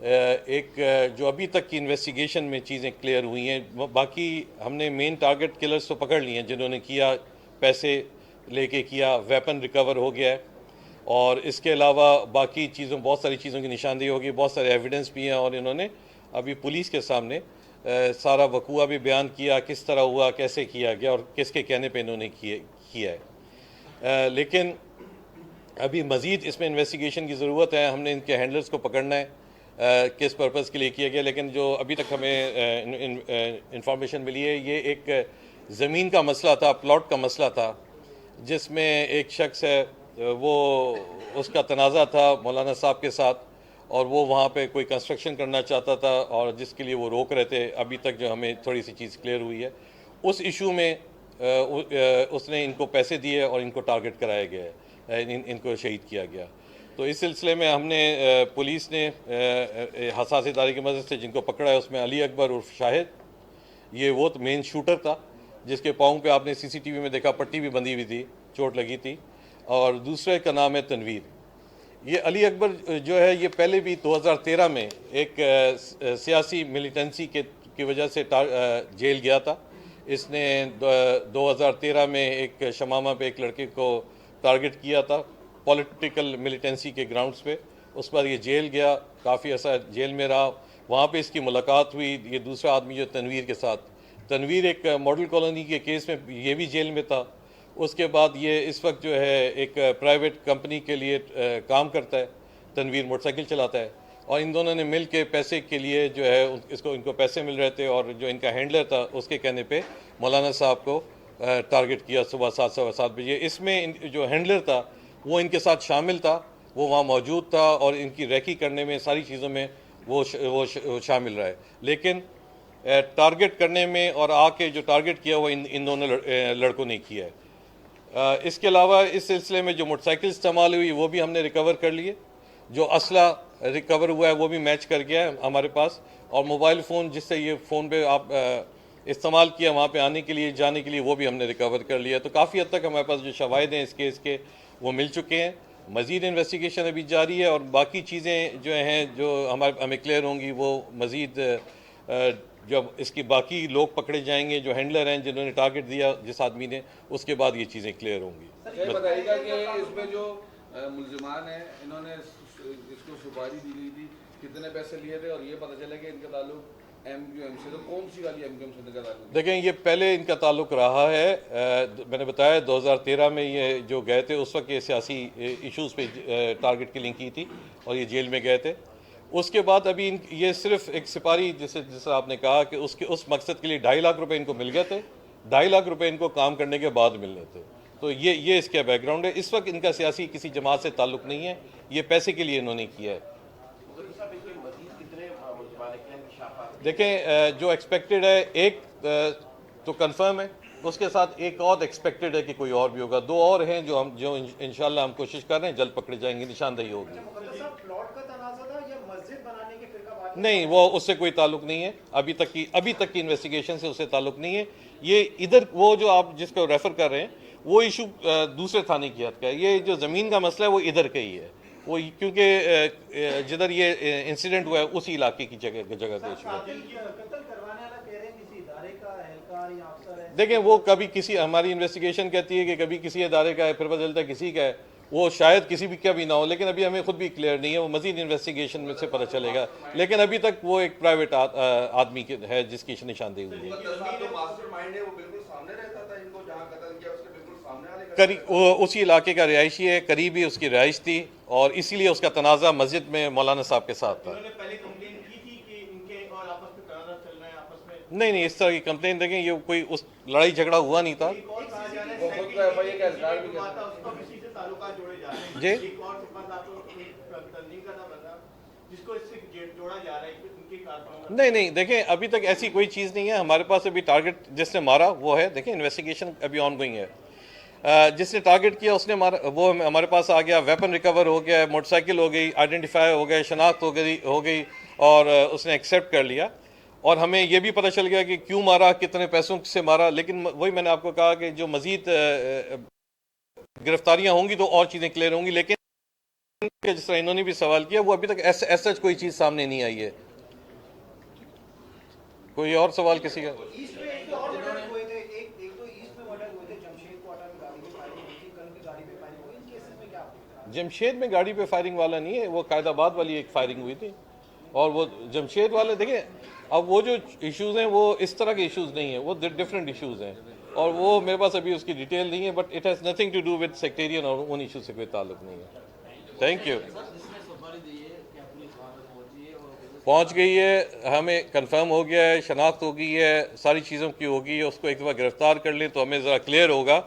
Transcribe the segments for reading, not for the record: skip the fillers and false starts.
ایک جو ابھی تک کی انویسٹیگیشن میں چیزیں کلیئر ہوئی ہیں، باقی ہم نے مین ٹارگٹ کلرز تو پکڑ لیے ہیں جنہوں نے کیا، پیسے لے کے کیا، ویپن ریکور ہو گیا ہے، اور اس کے علاوہ باقی بہت ساری چیزوں کی نشاندہی ہوگی، بہت سارے ایویڈنس بھی ہیں، اور انہوں نے ابھی پولیس کے سامنے سارا وقوع بھی بیان کیا، کس طرح ہوا، کیسے کیا گیا اور کس کے کہنے پہ انہوں نے کیا ہے۔ لیکن ابھی مزید اس میں انویسٹیگیشن کی ضرورت ہے، ہم نے ان کے ہینڈلرز کو پکڑنا ہے، کس پرپس کے لیے کیا گیا، لیکن جو ابھی تک ہمیں انفارمیشن ملی ہے، یہ ایک زمین کا مسئلہ تھا، پلاٹ کا مسئلہ تھا، جس میں ایک شخص ہے، وہ اس کا تنازع تھا مولانا صاحب کے ساتھ، اور وہ وہاں پہ کوئی کنسٹرکشن کرنا چاہتا تھا، اور جس کے لیے وہ روک رہے تھے۔ ابھی تک جو ہمیں تھوڑی سی چیز کلیئر ہوئی ہے، اس ایشو میں اس نے ان کو پیسے دیے اور ان کو ٹارگٹ کرایا گیا ہے، ان کو شہید کیا گیا۔ تو اس سلسلے میں ہم نے پولیس نے حساس ادارے کی مدد سے جن کو پکڑا ہے، اس میں علی اکبر عرف شاہد، یہ وہ مین شوٹر تھا جس کے پاؤں پہ آپ نے سی سی ٹی وی میں دیکھا پٹی بھی بندھی ہوئی تھی، چوٹ لگی تھی، اور دوسرے کا نام ہے تنویر۔ یہ علی اکبر جو ہے، یہ پہلے بھی 2013 میں ایک سیاسی ملیٹنسی کی وجہ سے جیل گیا تھا۔ اس نے 2013 میں ایک شمامہ پہ ایک لڑکے کو ٹارگٹ کیا تھا پولیٹیکل ملیٹنسی کے گراؤنڈز پہ، اس پر یہ جیل گیا، کافی عرصہ جیل میں رہا، وہاں پہ اس کی ملاقات ہوئی یہ دوسرا آدمی جو تنویر کے ساتھ۔ تنویر ایک ماڈل کالونی کے کیس میں یہ بھی جیل میں تھا۔ اس کے بعد یہ اس وقت جو ہے ایک پرائیویٹ کمپنی کے لیے کام کرتا ہے، تنویر موٹر سائیکل چلاتا ہے، اور ان دونوں نے مل کے پیسے کے لیے جو ہے ان کو پیسے مل رہے تھے، اور جو ان کا ہینڈلر تھا اس کے کہنے پہ مولانا صاحب کو ٹارگٹ کیا صبح 7:15 بجے۔ اس میں جو ہینڈلر تھا وہ ان کے ساتھ شامل تھا، وہ وہاں موجود تھا، اور ان کی ریکی کرنے میں ساری چیزوں میں وہ شامل رہا ہے، لیکن ٹارگٹ کرنے میں اور آ کے جو ٹارگٹ کیا وہ ان دونوں لڑکوں نے کیا ہے۔ اس کے علاوہ اس سلسلے میں جو موٹر سائیکل استعمال ہوئی وہ بھی ہم نے ریکور کر لیے، جو اسلحہ ریکور ہوا ہے وہ بھی میچ کر گیا ہے ہمارے پاس، اور موبائل فون جس سے یہ فون پہ آپ استعمال کیا وہاں پہ آنے کے لیے جانے کے لیے، وہ بھی ہم نے ریکور کر لیا۔ تو کافی حد تک ہمارے پاس جو شواہد ہیں اس کیس کے وہ مل چکے ہیں۔ مزید انویسٹیگیشن ابھی جاری ہے، اور باقی چیزیں جو ہیں جو ہمیں کلیئر ہوں گی، وہ مزید جب اس کی باقی لوگ پکڑے جائیں گے جو ہینڈلر ہیں جنہوں نے ٹارگٹ دیا جس آدمی نے، اس کے بعد یہ چیزیں کلیئر ہوں گی۔ یہ بتائیے گا کہ اس میں جو ملزمان ہیں انہوں نے اس کو سپاری دی گئی تھی، کتنے پیسے لیے تھے، اور یہ پتہ چلا کہ ان کا تعلق ایم کیو ایم سے، تو کون سی والی ایم کیو ایم سے ان کا تعلق؟ دیکھیں یہ پہلے ان کا تعلق رہا ہے، میں نے بتایا 2013 میں یہ جو گئے تھے اس وقت یہ سیاسی ایشوز پہ ٹارگٹ کلنگ کی تھی اور یہ جیل میں گئے تھے۔ اس کے بعد ابھی یہ صرف ایک سپاری جیسے آپ نے کہا کہ اس مقصد کے لیے 2.5 لاکھ روپے ان کو مل گئے تھے، 2.5 لاکھ روپے ان کو کام کرنے کے بعد ملنے تھے۔ تو یہ اس کا بیک گراؤنڈ ہے۔ اس وقت ان کا سیاسی کسی جماعت سے تعلق نہیں ہے، یہ پیسے کے لیے انہوں نے کیا ہے۔ دیکھیں جو ایکسپیکٹڈ ہے ایک تو کنفرم ہے، اس کے ساتھ ایک اور ایکسپیکٹڈ ہے کہ کوئی اور بھی ہوگا، 2 اور ہیں جو انشاءاللہ ہم کوشش کر رہے ہیں جلد پکڑے جائیں گے، نشاندہی ہوگی۔ نہیں، وہ اس سے کوئی تعلق نہیں ہے، ابھی تک کی انویسٹیگیشن سے اس سے تعلق نہیں ہے۔ یہ ادھر وہ جو آپ جس کو ریفر کر رہے ہیں وہ ایشو دوسرے تھانے کی حد کا ہے، یہ جو زمین کا مسئلہ ہے وہ ادھر کا ہی ہے، وہ کیونکہ جدھر یہ انسیڈنٹ ہوا ہے اسی علاقے کی جگہ پہ ایشو ہے۔ دیکھیں وہ کبھی کسی، ہماری انویسٹیگیشن کہتی ہے کہ کبھی کسی ادارے کا ہے، پھر پتہ چلتا ہے کسی کا ہے، وہ شاید کسی بھی کا بھی نہ ہو، لیکن ابھی ہمیں خود بھی کلیئر نہیں ہے، وہ مزید انویسٹیگیشن میں سے پتہ چلے گا، لیکن ابھی تک وہ ایک پرائیویٹ آدمی ہے جس کی نشاندہی ہوئی ہے، اسی علاقے کا رہائشی ہے، قریب ہی اس کی رہائش تھی، اور اسی لیے اس کا تنازع مسجد میں مولانا صاحب کے ساتھ تھا۔ نہیں، اس طرح کی کمپلین دیکھیں یہ کوئی اس لڑائی جھگڑا ہوا نہیں تھا جی۔ نہیں، دیکھیں ابھی تک ایسی کوئی چیز نہیں ہے ہمارے پاس، ابھی ٹارگٹ جس نے مارا وہ ہے، دیکھیں انویسٹیگیشن ابھی آن گوئنگ ہے، جس نے ٹارگٹ کیا اس نے مارا، وہ ہمارے پاس آ گیا، ویپن ریکور ہو گیا، موٹر سائیکل ہو گئی، آئیڈینٹیفائی ہو گیا، شناخت ہو گئی، اور اس نے ایکسیپٹ کر لیا، اور ہمیں یہ بھی پتہ چل گیا کہ کیوں مارا، کتنے پیسوں سے مارا، لیکن وہی میں نے آپ کو کہا کہ جو مزید گرفتاریاں ہوں گی تو اور چیزیں کلیئر ہوں گی، لیکن کہ جس طرح انہوں نے بھی سوال کیا وہ ابھی تک ایسا کوئی چیز سامنے نہیں آئی ہے. کوئی اور سوال کسی کا؟ ایسٹ میں ایک اور مرڈر ہوئے تھے، ایک تو ایسٹ میں مرڈر ہوئے تھے، جمشید کوٹہ میں گاڑی پہ فائرنگ ہوئی تھی، کل کی گاڑی پہ فائرنگ ہوئی، ان کیسز میں کیا آپ کو؟ جمشید میں گاڑی پہ فائرنگ والا نہیں ہے، وہ قائد آباد والی ایک فائرنگ ہوئی تھی. اور وہ جمشید والے دیکھیں، اب وہ جو ایشوز ہیں وہ اس طرح کے ایشوز نہیں ہیں، وہ ڈفرینٹ ایشوز ہیں، اور وہ میرے پاس ابھی اس کی ڈیٹیل نہیں ہے، but it has nothing to do with sectarian اور ان ایشو سے کوئی تعلق نہیں ہے. Thank you. پہنچ گئی ہے، ہمیں کنفرم ہو گیا ہے، شناخت ہو گئی ہے، ساری چیزوں کی ہوگی ہے. اس کو ایک دفعہ گرفتار کر لیں تو ہمیں ذرا کلیئر ہوگا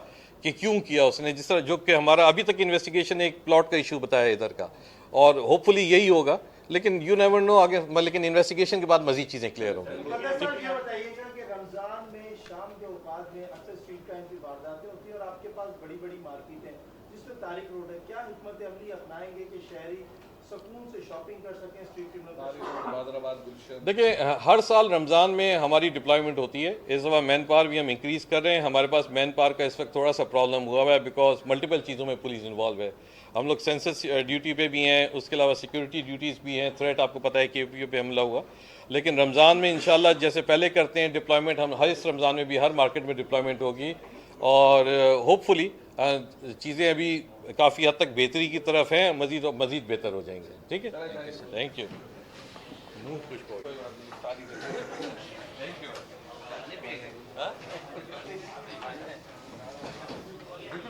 کہ کیوں کیا اس نے. جس طرح جو کہ ہمارا ابھی تک انویسٹیگیشن ایک پلاٹ کا ایشو بتایا ہے ادھر کا، اور ہوپ فلی یہی ہوگا، لیکن یو نیور نو آگے، لیکن انویسٹیگیشن کے بعد مزید چیزیں کلیئر ہوں گی. مقدس صاحب یہ بتائیے گا کہ رمضان میں شام کے اوقات میں اکثر اسٹریٹ کرائم کی وارداتیں ہوتی ہیں اور آپ کے پاس بڑی بڑی مارکیٹ ہیں جس میں تاریخ روڈ ہے، کیا حکمت عملی اپنائیں گے کہ شہری سکون سے شاپنگ کر سکیں اسٹریٹ کرمنل؟ بادر آباد، گلشن. دیکھیں، ہر سال رمضان میں ہماری ڈپلائمنٹ ہوتی ہے. اس دفعہ مین پاور بھی ہم انکریز کر رہے ہیں. ہمارے پاس مین پاور کا اس وقت تھوڑا سا پرابلم ہوا ہوا ہے بیکاز ملٹیپل چیزوں میں پولیس انوالو ہے. ہم لوگ سینسس ڈیوٹی پہ بھی ہیں، اس کے علاوہ سیکورٹی ڈیوٹیز بھی ہیں. تھریٹ آپ کو پتہ ہے کہ پی پہ حملہ ہوا، لیکن رمضان میں انشاءاللہ جیسے پہلے کرتے ہیں ڈپلائمنٹ، ہم ہر اس رمضان میں بھی ہر مارکیٹ میں ڈپلائمنٹ ہوگی، اور ہوپ فلی چیزیں ابھی کافی حد تک بہتری کی طرف ہیں، مزید بہتر ہو جائیں گے. ٹھیک ہے، تھینک یو.